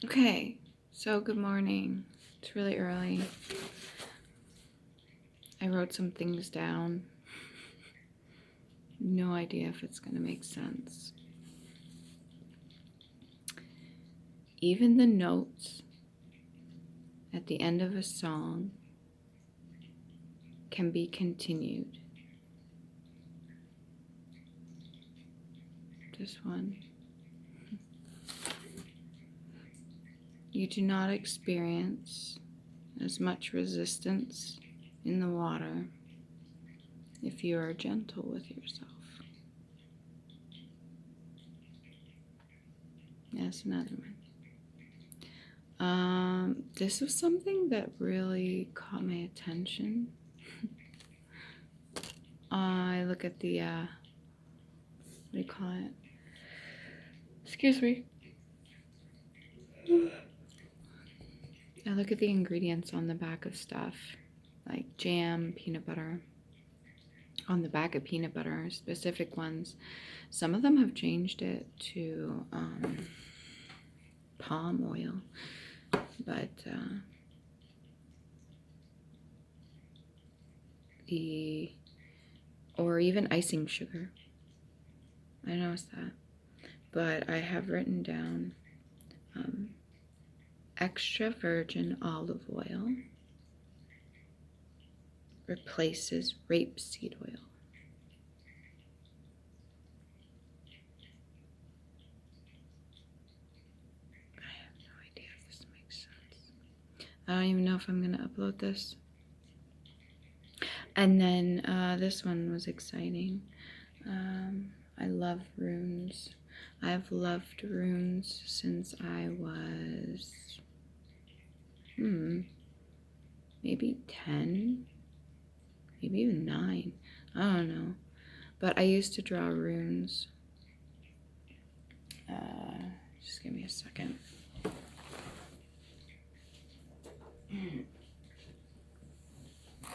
Okay, so good morning. It's really early. I wrote some things down. No idea if it's going to make sense. Even the notes at the end of a song can be continued. This one. You do not experience as much resistance in the water if you are gentle with yourself. That's another one. This was something that really caught my attention. I look at the, what do you call it? Excuse me. I look at the ingredients on the back of stuff, like jam, peanut butter. On the back of peanut butter, specific ones. Some of them have changed it to palm oil, but or even icing sugar. I noticed that. But I have written down extra virgin olive oil replaces rapeseed oil. I have no idea if this makes sense. I don't even know if I'm going to upload this. And then this one was exciting. I love runes. I've loved runes since I was maybe 10, maybe even 9. I don't know. But I used to draw runes. Just give me a second.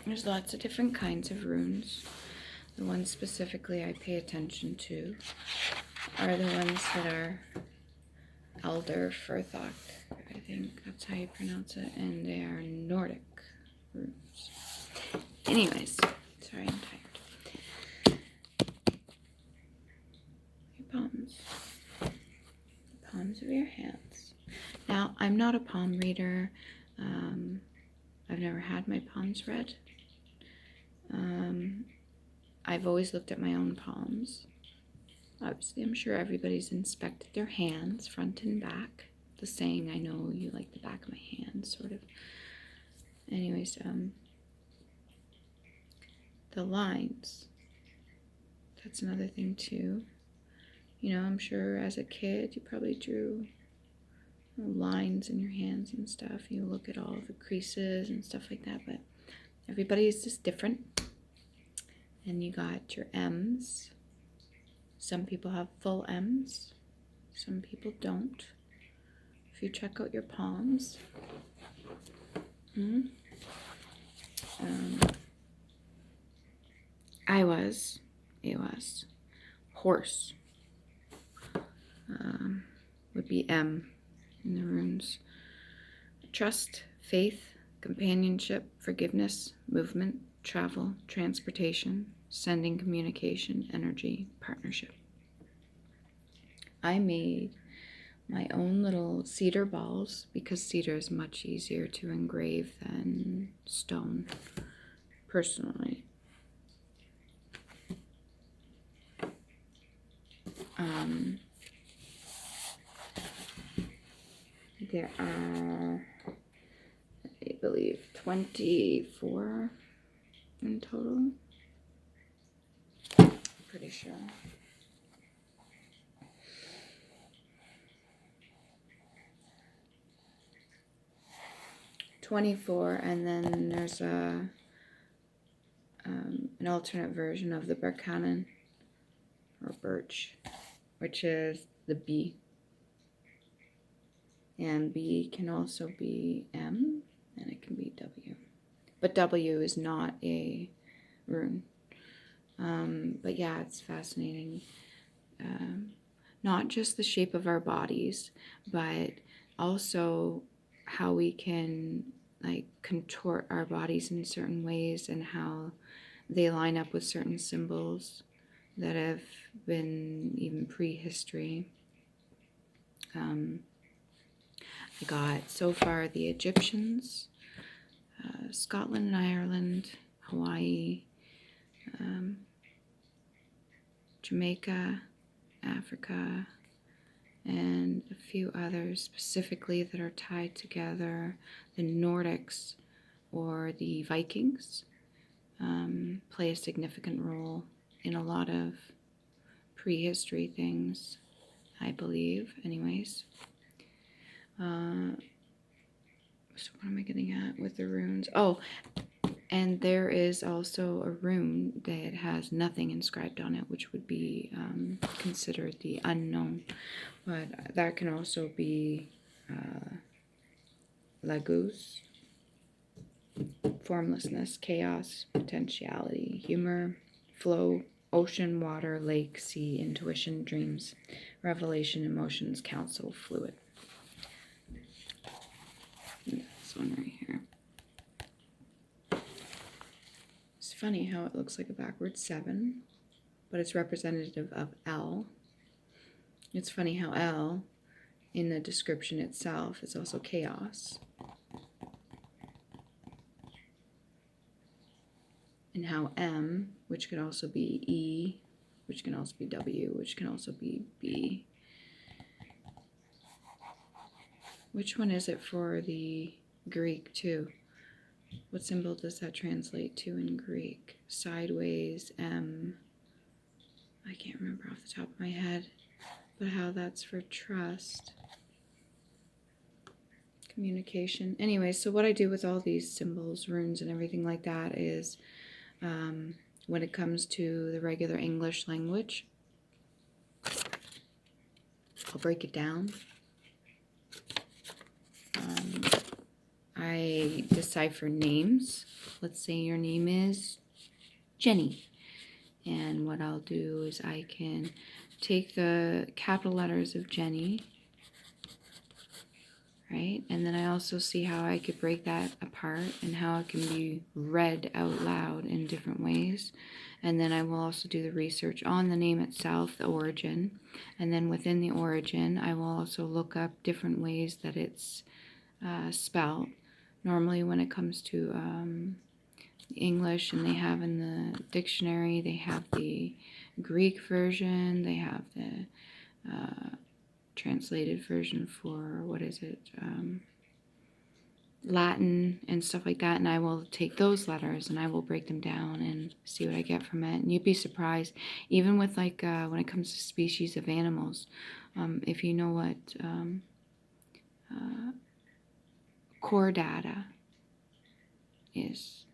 There's lots of different kinds of runes. The ones specifically I pay attention to are the ones that are Elder Furthok, I think that's how you pronounce it, and they are Nordic runes. Anyways, sorry, I'm tired. Your palms of your hands. Now, I'm not a palm reader. I've never had my palms read. I've always looked at my own palms. Obviously, I'm sure everybody's inspected their hands, front and back. The saying, I know you like the back of my hand, sort of. Anyways, the lines. That's another thing, too. You know, I'm sure as a kid, you probably drew lines in your hands and stuff. You look at all the creases and stuff like that, but everybody is just different. And you got your M's. Some people have full M's. Some people don't. If you check out your palms. I was. Horse. Would be M in the runes. Trust, faith, companionship, forgiveness, movement, travel, transportation, sending communication, energy, partnership. I made my own little cedar balls because cedar is much easier to engrave than stone, personally. There are, I believe, 24 in total. Pretty sure. And then there's an alternate version of the Berkanen or birch, which is the B. And B can also be M, and it can be W. But W is not a rune. But yeah, it's fascinating. Not just the shape of our bodies, but also how we can like contort our bodies in certain ways and how they line up with certain symbols that have been even prehistory. I got so far the Egyptians, Scotland and Ireland, Hawaii, Jamaica, Africa, and a few others specifically that are tied together. The Nordics or the Vikings play a significant role in a lot of prehistory things, I believe, anyways. So what am I getting at with the runes? Oh, and there is also a rune that has nothing inscribed on it, which would be considered the unknown. But that can also be LAGUZ, formlessness, chaos, potentiality, humor, flow, ocean, water, lake, sea, intuition, dreams, revelation, emotions, counsel, fluid. This one right here. It's funny how it looks like a backwards 7, but it's representative of L. It's funny how L, in the description itself, is also chaos. And how M, which could also be E, which can also be W, which can also be B. Which one is it for the Greek too? What symbol does that translate to in Greek? Sideways, M. I can't remember off the top of my head, but how that's for trust. Communication. Anyway, so what I do with all these symbols, runes, and everything like that is when it comes to the regular English language, I'll break it down. I decipher names. Let's say your name is Jenny. And what I'll do is I can take the capital letters of Jenny, right? And then I also see how I could break that apart and how it can be read out loud in different ways. And then I will also do the research on the name itself, the origin. And then within the origin, I will also look up different ways that it's spelled. Normally when it comes to English, and they have in the dictionary, they have the Greek version, they have the translated version for, what is it, Latin and stuff like that, and I will take those letters and I will break them down and see what I get from it. And you'd be surprised, even with like when it comes to species of animals, if you know what chordata is.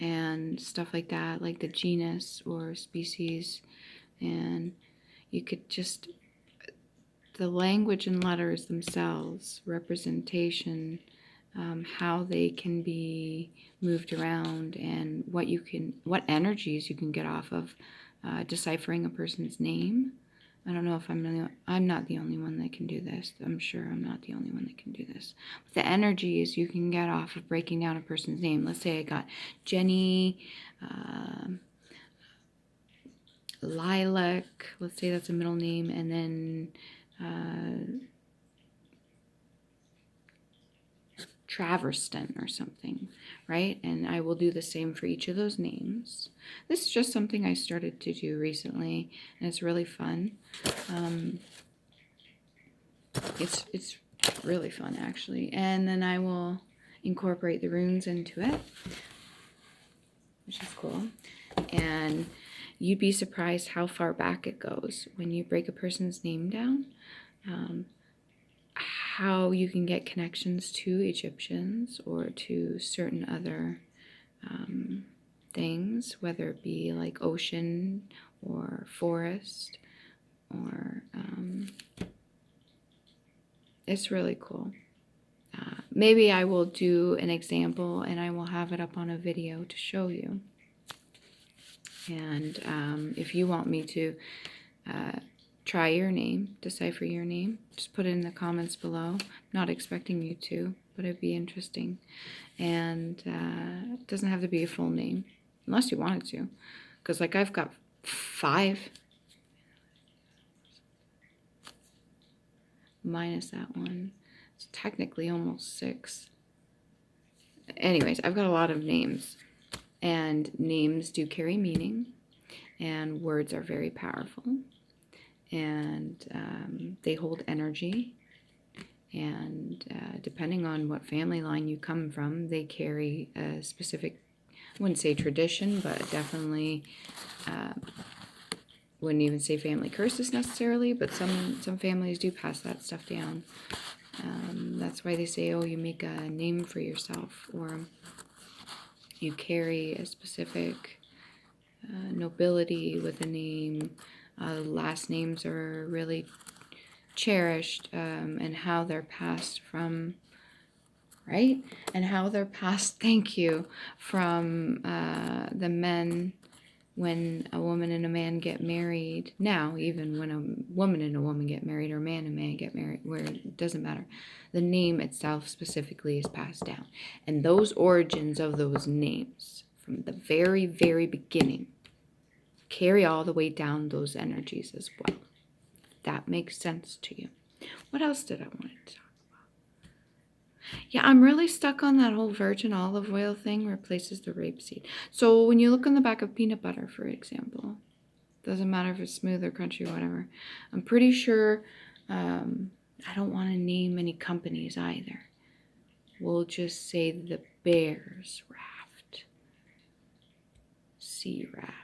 And stuff like that, like the genus or species, and you could just, the language and letters themselves, representation, how they can be moved around, and what energies you can get off of deciphering a person's name. I don't know if I'm not the only one that can do this. I'm sure I'm not the only one that can do this. But the energies you can get off of breaking down a person's name. Let's say I got Jenny, Lilac. Let's say that's a middle name, and then Traverston or something, right? And I will do the same for each of those names. This is just something I started to do recently, and it's really fun. It's really fun, actually. And then I will incorporate the runes into it, which is cool. And you'd be surprised how far back it goes when you break a person's name down. How you can get connections to Egyptians or to certain other things, whether it be like ocean or forest, or it's really cool. Maybe I will do an example and I will have it up on a video to show you. And if you want me to Try your name, decipher your name. Just put it in the comments below. Not expecting you to, but it'd be interesting. And it doesn't have to be a full name, unless you wanted to. Because like I've got 5 minus that one. It's technically almost 6. Anyways, I've got a lot of names. And names do carry meaning. And words are very powerful. And they hold energy. And depending on what family line you come from, they carry a specific, I wouldn't say tradition, but definitely wouldn't even say family curses necessarily, but some families do pass that stuff down. That's why they say, oh, you make a name for yourself, or you carry a specific nobility with a name. Last names are really cherished, and how they're passed from, right? And how they're passed, thank you, from the men when a woman and a man get married. Now, even when a woman and a woman get married, or a man and a man get married, where it doesn't matter. The name itself specifically is passed down. And those origins of those names from the very, very beginning carry all the way down those energies as well. That makes sense to you. What else did I want to talk about? Yeah, I'm really stuck on that whole virgin olive oil thing replaces the rapeseed. So when you look on the back of peanut butter, for example, doesn't matter if it's smooth or crunchy or whatever, I'm pretty sure, I don't want to name any companies either. We'll just say the Bears Raft. Sea Raft.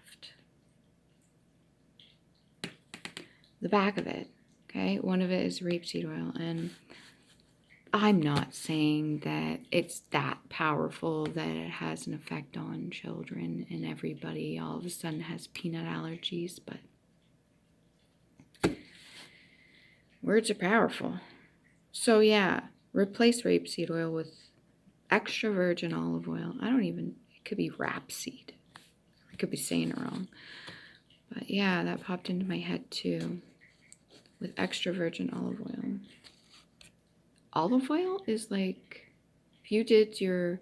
The back of it, okay? One of it is rapeseed oil, and I'm not saying that it's that powerful that it has an effect on children and everybody all of a sudden has peanut allergies, but words are powerful. So yeah, replace rapeseed oil with extra virgin olive oil. It could be rapeseed. I could be saying it wrong. But yeah, that popped into my head too. With extra virgin olive oil. Olive oil is like, if you did your,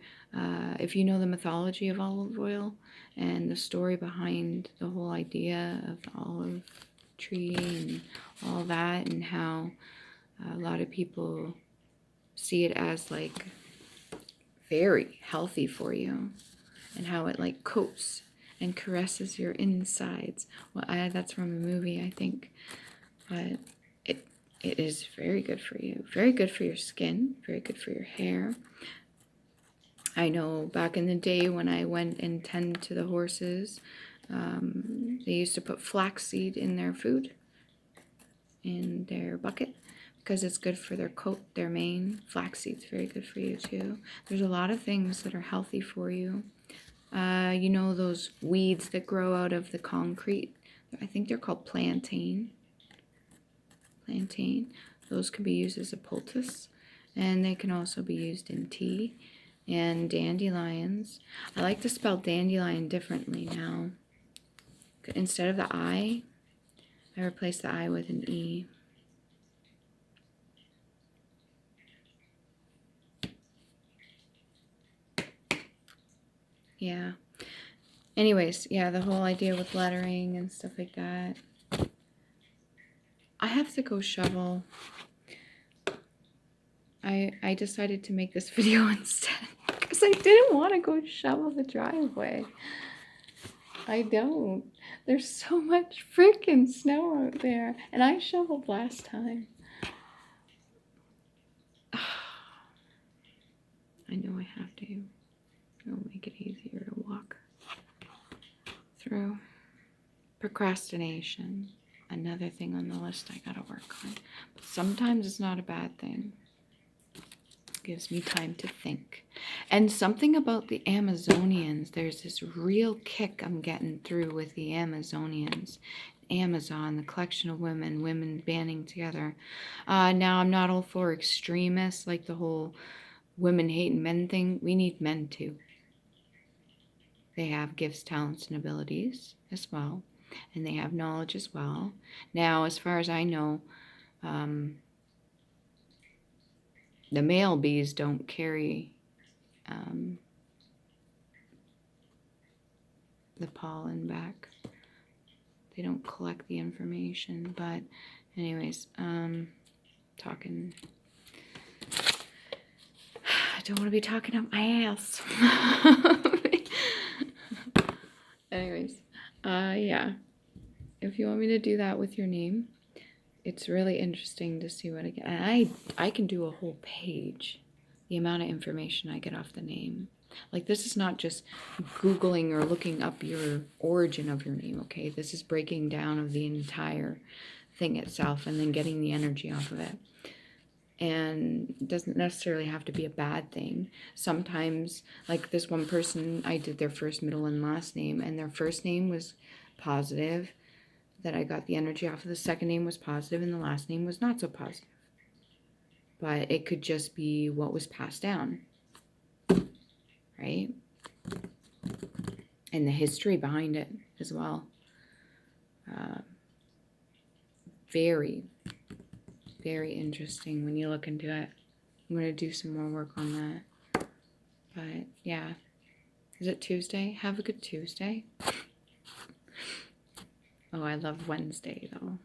if you know the mythology of olive oil and the story behind the whole idea of the olive tree and all that, and how a lot of people see it as like very healthy for you, and how it like coats and caresses your insides. Well, that's from a movie, I think. But it is very good for you. Very good for your skin. Very good for your hair. I know back in the day when I went and tended to the horses, they used to put flaxseed in their food, in their bucket, because it's good for their coat, their mane. Flaxseed's very good for you too. There's a lot of things that are healthy for you. You know those weeds that grow out of the concrete? I think they're called plantain. Those can be used as a poultice, and they can also be used in tea. And dandelions. I like to spell dandelion differently now. Instead of the I replace the I with an E. Yeah. Anyways, yeah, the whole idea with lettering and stuff like that. I have to go shovel. I decided to make this video instead because I didn't want to go shovel the driveway. I don't. There's so much freaking snow out there, and I shoveled last time. I know I have to. It'll make it easier to walk through. Procrastination. Another thing on the list I gotta work on. But sometimes it's not a bad thing. It gives me time to think. And something about the Amazonians, there's this real kick I'm getting through with the Amazonians. Amazon, the collection of women banding together. Now, I'm not all for extremists, like the whole women hating men thing. We need men too. They have gifts, talents, and abilities as well. and they have knowledge as well. Now, as far as I know, the male bees don't carry the pollen back. They don't collect the information. But anyways, talking. I don't want to be talking up my ass. Anyways, yeah. If you want me to do that with your name, it's really interesting to see what I get. And I can do a whole page, the amount of information I get off the name. Like, this is not just Googling or looking up your origin of your name, okay? This is breaking down of the entire thing itself and then getting the energy off of it. And it doesn't necessarily have to be a bad thing. Sometimes, like this one person, I did their first, middle, and last name, and their first name was positive, that I got the energy off of. The second name was positive, and the last name was not so positive. But it could just be what was passed down, right? And the history behind it as well. Very, very interesting when you look into it. I'm going to do some more work on that. But yeah. Is it Tuesday? Have a good Tuesday. Oh, I love Wednesday though.